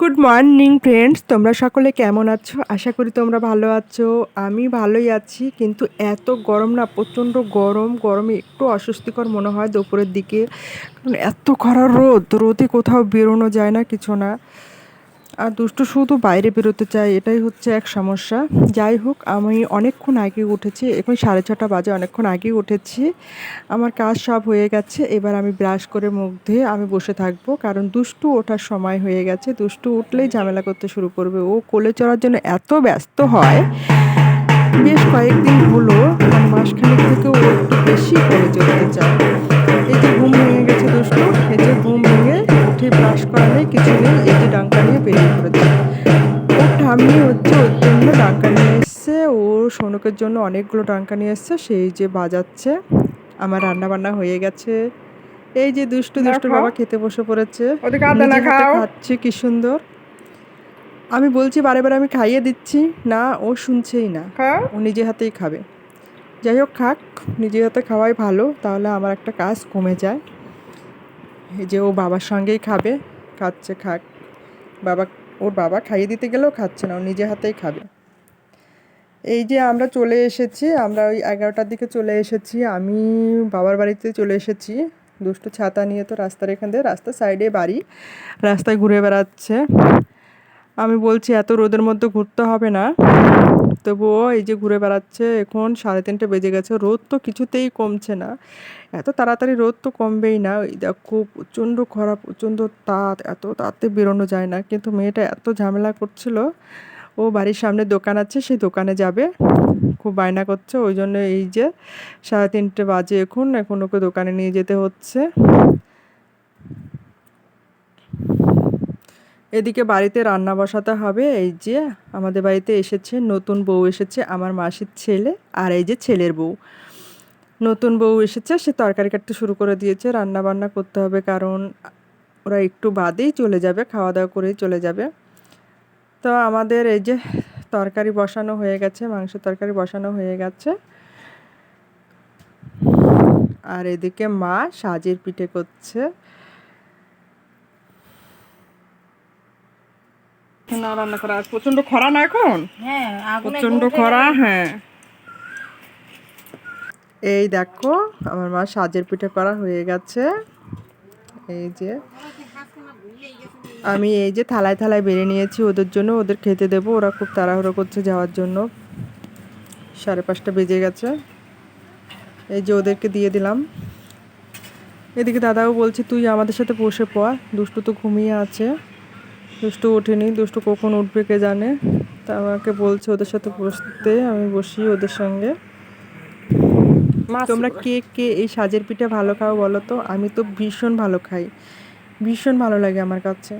Good morning friends, তোমরা সকলে কেমন আছো? আশা করি তোমরা ভালো আছো। আমি ভালোই আছি, কিন্তু এত গরম না, প্রচণ্ড গরম। গরমে একটু অস্বস্তিকর মনে হয় দুপুরের দিকে, কারণ এত খরা রোদে কোথাও বেরোনো যায় না, কিছু না। আর দুষ্টু শুধু বাইরে বেরোতে চায়, এটাই হচ্ছে এক সমস্যা। যাই হোক, আমি অনেকক্ষণ আগে উঠেছি, এখন 6:30 বাজে, অনেকক্ষণ আগেই উঠেছি। আমার কাজ সব হয়ে গেছে, এবার আমি ব্রাশ করে মুখ ধুয়ে আমি বসে থাকবো, কারণ দুষ্টু ওঠার সময় হয়ে গেছে। দুষ্টু উঠলেই ঝামেলা করতে শুরু করবে। ও কোলে চড়ার জন্য এত ব্যস্ত হয়, বেশ কয়েকদিন হলো, মানে মাসখানেক থেকে ও একটু বেশি কোলে চড়তে চায়। এই যে ঘুম ভেঙে গেছে দুষ্টু, এই যে ঘুম ভেঙে উঠে ব্রাশ করা নেই, কিছু নেই, এই যে ডাঙ্কা নিয়ে বেরিয়ে পড়েছে। ওর ঠাম্মি হচ্ছে ওর জন্য ডাঙ্কা নিয়ে এসছে, ওর সোনকের জন্য অনেকগুলো ডাঙ্কা নিয়ে এসছে, সেই যে বাজাচ্ছে। আমার রান্না বান্না হয়ে গেছে। এই যে দুষ্টুর বাবা খেতে বসে পড়েছে, নিজে হাতে খাচ্ছে, কি সুন্দর। আমি বলছি বারে বারে আমি খাইয়ে দিচ্ছি, না ও শুনছেই না, ও নিজে হাতেই খাবে। যাই হোক, খাক, নিজে হাতে খাওয়াই ভালো, তাহলে আমার একটা কাজ কমে যায়। এই যে ও বাবার সঙ্গেই খাবে, খাচ্ছে, খাক। ওর বাবা খাইয়ে দিতে গেলেও খাচ্ছে না, ও নিজে হাতেই খাবে। এই যে আমরা চলে এসেছি, আমরা ওই 11টার দিকে চলে এসেছি, আমি বাবার বাড়িতে চলে এসেছি। দুষ্টু ছাতা নিয়ে তো রাস্তার এখান দিয়ে, রাস্তার সাইডে বাড়ি, রাস্তায় ঘুরে বেড়াচ্ছে। আমি বলছি এত রোদের মধ্যে ঘুরতে হবে না, তবুও এই যে ঘুরে বেড়াচ্ছে। এখন 3:30 বেজে গেছে, রোদ তো কিছুতেই কমছে না। এত তাড়াতাড়ি রোদ তো কমবেই না। ওই দেখো, প্রচণ্ড খরা, প্রচণ্ড তাপ, এত তাতে বেরোনো যায় না। কিন্তু মেয়েটা এত ঝামেলা করছিল, ও বাড়ির সামনে দোকান আছে, সেই দোকানে যাবে, খুব বায়না করছে। ওই জন্য এই যে 3:30 বাজে, এখন ওকে দোকানে নিয়ে যেতে হচ্ছে। এদিকে বাড়িতে রান্না বসাতে হবে। এই যে আমাদের বাড়িতে এসেছে নতুন বউ, এসেছে আমার মাসির ছেলে, আর এই যে ছেলের বউ। নতুন বউ এসেছে, সে তরকারি কাটতে শুরু করে দিয়েছে। রান্না বান্না করতে হবে, কারণ ওরা একটু বাদেই চলে যাবে, খাওয়া দাওয়া করেই চলে যাবে। তো আমাদের এই যে তরকারি বসানো হয়ে গেছে, মাংস তরকারি বসানো হয়ে গেছে। আর এদিকে মা সাজের পিঠে করছে। না, রান্না করা, প্রচন্ড খরা না এখন, প্রচন্ড খরা। হ্যাঁ, এই দেখো আমার মা সাজের পিঠে করা হয়ে গেছে। এই যে আমি এই যে থালায় থালায় বেড়ে নিয়েছি ওদের জন্য, ওদের খেতে দেবো। ওরা খুব তাড়াহুড়ো করছে যাওয়ার জন্য, 5:30 বেজে গেছে। এই যে ওদেরকে দিয়ে দিলাম। এদিকে দাদাও বলছে তুই আমাদের সাথে বসে পড়, দুষ্টু তো ঘুমিয়ে আছে, দুষ্টু ওঠেনি, দুষ্টু কখন উঠবে কে জানে। তা আমাকে বলছে ওদের সাথে বসতে, আমি বসি ওদের সঙ্গে। তোমরা কে কে এই সাজের পিঠে ভালো খাও বলো তো? আমি তো ভীষণ ভালো খাই, ভীষণ ভালো লাগে আমার কাছে।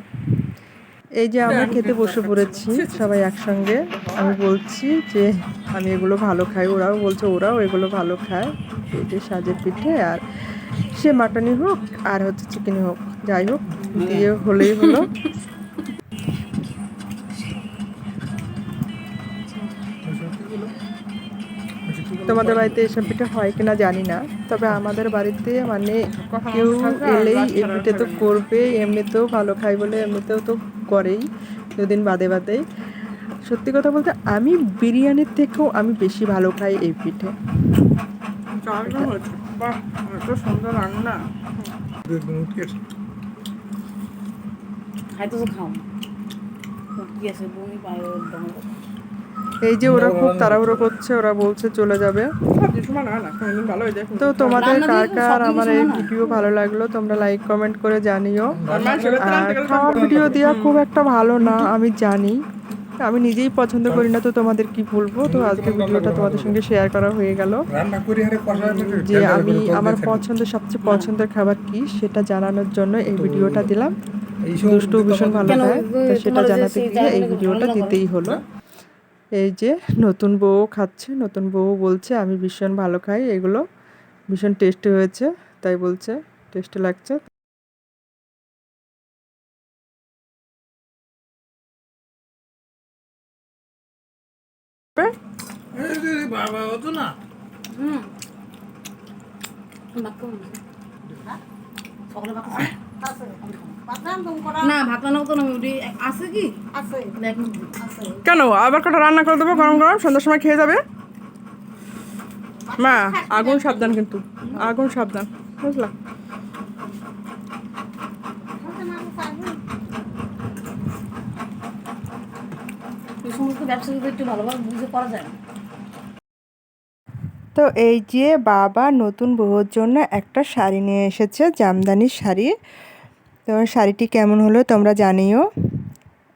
এই যে আমরা খেতে বসে পড়েছি সবাই একসঙ্গে। আমি বলছি যে আমি এগুলো ভালো খাই, ওরাও বলছে ওরাও এগুলো ভালো খায়। এই যে সাজের পিঠে, আর সে মাটনই হোক আর হচ্ছে চিকেনই হোক, যাই হোক দিয়ে হলেই হলো। তোমাদের বাড়িতে এসব পিঠে হয় কিনা জানি না, তবে আমাদের বাড়িতে মানে কেউ এলেই এই পিঠে তো করবে। এমনিতেও ভালো খাই বলে এমনিতেও তো করেই, 2 দিন বাদে বাদে। সত্যি কথা বলতে আমি বিরিয়ানির থেকেও আমি বেশি ভালো খাই এই পিঠে। সুন্দর রান্না। এই যে ওরা খুব তাড়াহুড়ো করছে, ওরা বলছে চলে যাবে। তো তোমাদের কার কার আমার এই ভিডিও ভালো লাগলো তোমরা লাইক কমেন্ট করে জানিও। আর খাওয়ার ভিডিও দেওয়া খুব একটা ভালো না আমি জানি, আমি নিজেই পছন্দ করি না, তো তোমাদের কি বলবো। তো আজকে ভিডিওটা তোমাদের সঙ্গে শেয়ার করা হয়ে গেল, যে আমি আমার সবচেয়ে পছন্দের খাবার কি সেটা জানানোর জন্য এই ভিডিওটা দিলাম। দুষ্টু ভীষণ ভালো খায়, তো সেটা জানাতে গিয়ে এই ভিডিওটা দিতেই হলো। এই যে নতুন বউ খাচ্ছে, নতুন বউ বলছে আমি ভীষণ ভালো খাই এগুলো, ভীষণ টেস্টি হয়েছে, তাই বলছে টেস্টি লাগছে। না ভাত রান্না তো না আছে কি কেন আবার কটা রান্না করে দেবো গরম গরম সন্ধ্যার সময় খেয়ে যাবে মা। আগুন সাবধান কিন্তু, আগুন সাবধান, বুঝলা? এই সমস্ত ব্যবসা যদি একটু ভালোভাবে বুঝে করা যায়। তো এই যে বাবা নতুন বউয়ের জন্য একটা শাড়ি নিয়ে এসেছে, জামদানির শাড়ি। তো শাড়িটি কেমন হলো তোমরা জানিও,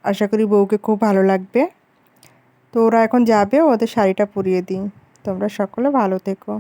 আশা করি বউকে খুব ভালো লাগবে। তো ওরা এখন যাবে, ওদের শাড়িটা পরিয়ে দিই। তোমরা সকলে ভালো থেকো।